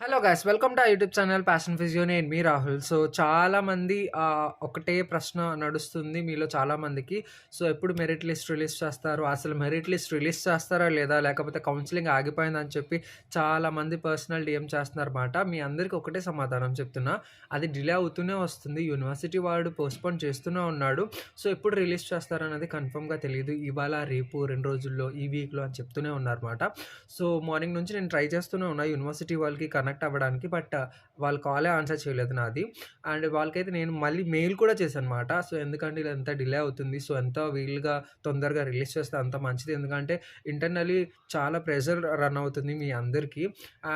Hello guys welcome to YouTube channel passion physio. నేను మీ Rahul. So చాలా మంది ఒకటే ప్రశ్న నడుస్తుంది మీలో చాలా మందికి. సో ఎప్పుడు మెరిట్ లిస్ట్ రిలీజ్ చేస్తారు, అసలు మెరిట్ లిస్ట్ రిలీజ్ చేస్తారా లేదా, లేకపోతే కౌన్సిలింగ్ ఆగిపోయిందని చెప్పి చాలా మంది పర్సనల్ డిఎం చేస్తున్నారు అన్నమాట. మీ అందరికీ ఒకటే సమాధానం చెప్తున్నా, అది డిలే అవుతూనే వస్తుంది. యూనివర్సిటీ వాడు పోస్ట్పోన్ చేస్తూనే ఉన్నాడు. సో ఎప్పుడు రిలీజ్ చేస్తారన్నది కన్ఫర్మ్గా తెలియదు. ఇవాళ రేపు 2 రోజుల్లో ఈ వీక్లో అని చెప్తూనే ఉన్నారన్నమాట. సో మార్నింగ్ నుంచి నేను ట్రై చేస్తూనే ఉన్నా యూనివర్సిటీ వాళ్ళకి కనెక్ట్ అవ్వడానికి. బట్ వాళ్ళు కాలే ఆన్సర్ చేయలేదు నాది. అండ్ వాళ్ళకైతే నేను మళ్ళీ మెయిల్ కూడా చేశానమాట. సో ఎందుకంటే ఇలా ఎంత డిలే అవుతుంది, సో ఎంత వీలుగా తొందరగా రిలీజ్ చేస్తే అంత మంచిది. ఎందుకంటే ఇంటర్నల్లీ చాలా ప్రెషర్ రన్ అవుతుంది మీ అందరికీ.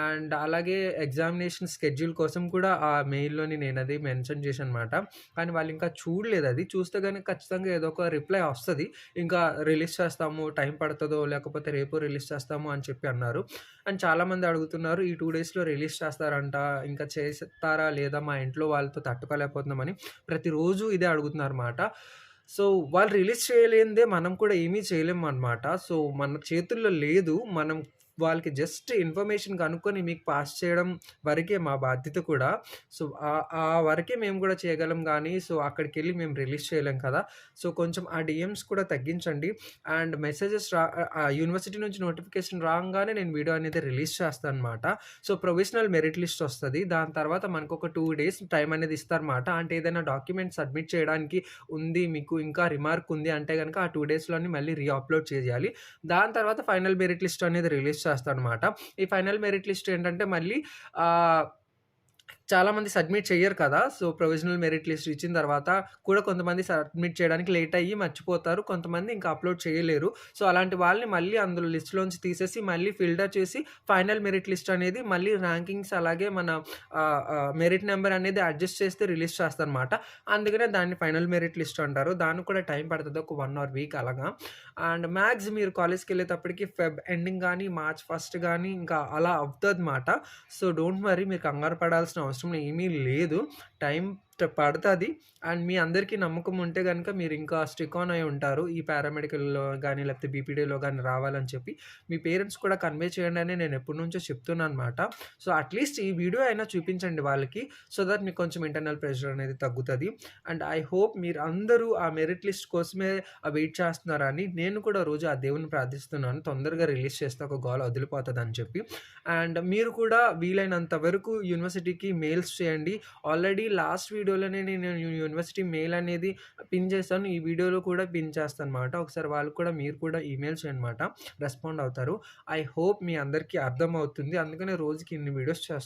అండ్ అలాగే ఎగ్జామినేషన్ స్కెడ్యూల్ కోసం కూడా ఆ మెయిల్లోని నేను అది మెన్షన్ చేశాను అనమాట. కానీ వాళ్ళు ఇంకా చూడలేదు. అది చూస్తే కానీ ఖచ్చితంగా ఏదో ఒక రిప్లై వస్తుంది. ఇంకా రిలీజ్ చేస్తాము, టైం పడుతుందో లేకపోతే రేపు రిలీజ్ చేస్తాము అని చెప్పి అన్నారు. అండ్ చాలామంది అడుగుతున్నారు, ఈ 2 డేస్లో రిలీజ్ చేస్తారంట, ఇంకా చేస్తారా లేదా, మా ఇంట్లో వాళ్ళతో తట్టుకోలేకపోతున్నామని ప్రతిరోజు ఇదే అడుగుతున్నారు అన్నమాట. సో వాళ్ళు రిలీజ్ చేయలేనిదే మనం కూడా ఏమీ చేయలేము అనమాట. సో మన చేతుల్లో లేదు. మనం వాళ్ళకి జస్ట్ ఇన్ఫర్మేషన్ కనుక్కొని మీకు పాస్ చేయడం వరకే మా బాధ్యత కూడా. సో ఆ వరకే మేము కూడా చేయగలం కానీ, సో అక్కడికెళ్ళి మేము రిలీజ్ చేయలేం కదా. సో కొంచెం ఆ డిఎమ్స్ కూడా తగ్గించండి. అండ్ మెసేజెస్ యూనివర్సిటీ నుంచి నోటిఫికేషన్ రాగానే నేను వీడియో అనేది రిలీజ్ చేస్తానన్నమాట. సో ప్రొవిజనల్ మెరిట్ లిస్ట్ వస్తది. దాని తర్వాత మనకొక 2 డేస్ టైం అనేది ఇస్తారన్నమాట. అంటే ఏదైనా డాక్యుమెంట్ సబ్మిట్ చేయడానికి ఉంది, మీకు ఇంకా రిమార్క్ ఉంది అంటే గనక ఆ 2 డేస్‌లోని మళ్ళీ అప్‌లోడ్ చేయాలి. దాని తర్వాత ఫైనల్ మెరిట్ లిస్ట్ అనేది రిలీజ్ చేస్తారనమాట. ఈ ఫైనల్ మెరిట్ లిస్ట్ ఏంటంటే మళ్ళీ ఆహ్ చాలామంది సబ్మిట్ చెయ్యరు కదా. సో ప్రొవిజనల్ మెరిట్ లిస్ట్ ఇచ్చిన తర్వాత కూడా కొంతమంది సబ్మిట్ చేయడానికి లేట్ అయ్యి మర్చిపోతారు. కొంతమంది ఇంకా అప్‌లోడ్ చేయలేరు. సో అలాంటి వాళ్ళని మళ్ళీ అందులో లిస్ట్‌లోంచి తీసేసి మళ్ళీ ఫిల్టర్ చేసి ఫైనల్ మెరిట్ లిస్ట్ అనేది మళ్ళీ ర్యాంకింగ్స్ అలాగే మన మెరిట్ నెంబర్ అనేది అడ్జస్ట్ చేస్తే రిలీజ్ చేస్తారనమాట. అందుకనే దాన్ని ఫైనల్ మెరిట్ లిస్ట్ అంటారు. దానికి కూడా టైం పడతది. ఒక 1 ఆర్ వీక్ అలాగా. అండ్ మ్యాక్స్ మీరు కాలేజ్‌కెళ్ళేటప్పటికి ఫెబ్ ఎండింగ్ గానీ, మార్చ్ ఫస్ట్ గానీ ఇంకా అలా అవుతదన్నమాట. సో డోంట్ వర్రీ, మీరు కంగారు పడాల్సిన అవసరం ఏమీ లేదు. టైం పడతది. అండ్ మీ అందరికీ నమ్మకం ఉంటే గనక మీరు ఇంకా స్టిక్ ఆన్ అయ్యి ఉంటారు. ఈ పారామెడికల్‌లో గానీ, లేకపోతే బీపీడీలో గానీ రావాలని చెప్పి. మీ పేరెంట్స్ కూడా కన్వే చేయండి అని నేను ఎప్పటినుంచో చెప్తున్నానన్నమాట. సో అట్‌లీస్ట్ ఈ వీడియో అయినా చూపించండి వాళ్ళకి. సో దట్ మీకు కొంచెం ఇంటర్నల్ ప్రెషర్ అనేది తగ్గుతది. అండ్ ఐ హోప్ మీరు అందరూ ఆ మెరిట్ లిస్ట్ కోసమే వెయిట్ చేస్తున్నారని. నేను కూడా రోజు ఆ దేవుడిని ప్రార్థిస్తున్నాను, తొందరగా రిలీజ్ చేస్తే ఒక గోల వదిలిపోతదని చెప్పి. అండ్ మీరు కూడా వీలైనంత వరకు యూనివర్సిటీకి మెయిల్స్ చేయండి. ఆల్రెడీ లాస్ట్ వీడియోలోనే నేను యూనివర్సిటీ మెయిల్ అనేది పిన్ చేశాను. ఈ వీడియోలో కూడా పిన్ చేస్తానన్నమాట. ఒకసారి వాళ్ళకి కూడా మీరు కూడా ఈమెయిల్ చేయండన్నమాట. రెస్పాండ్ అవుతారు. ఐ హోప్ మీ అందరికీ అర్థమవుతుంది. అందుకనే రోజుకి ఇన్ని వీడియోస్ చేస్తాను.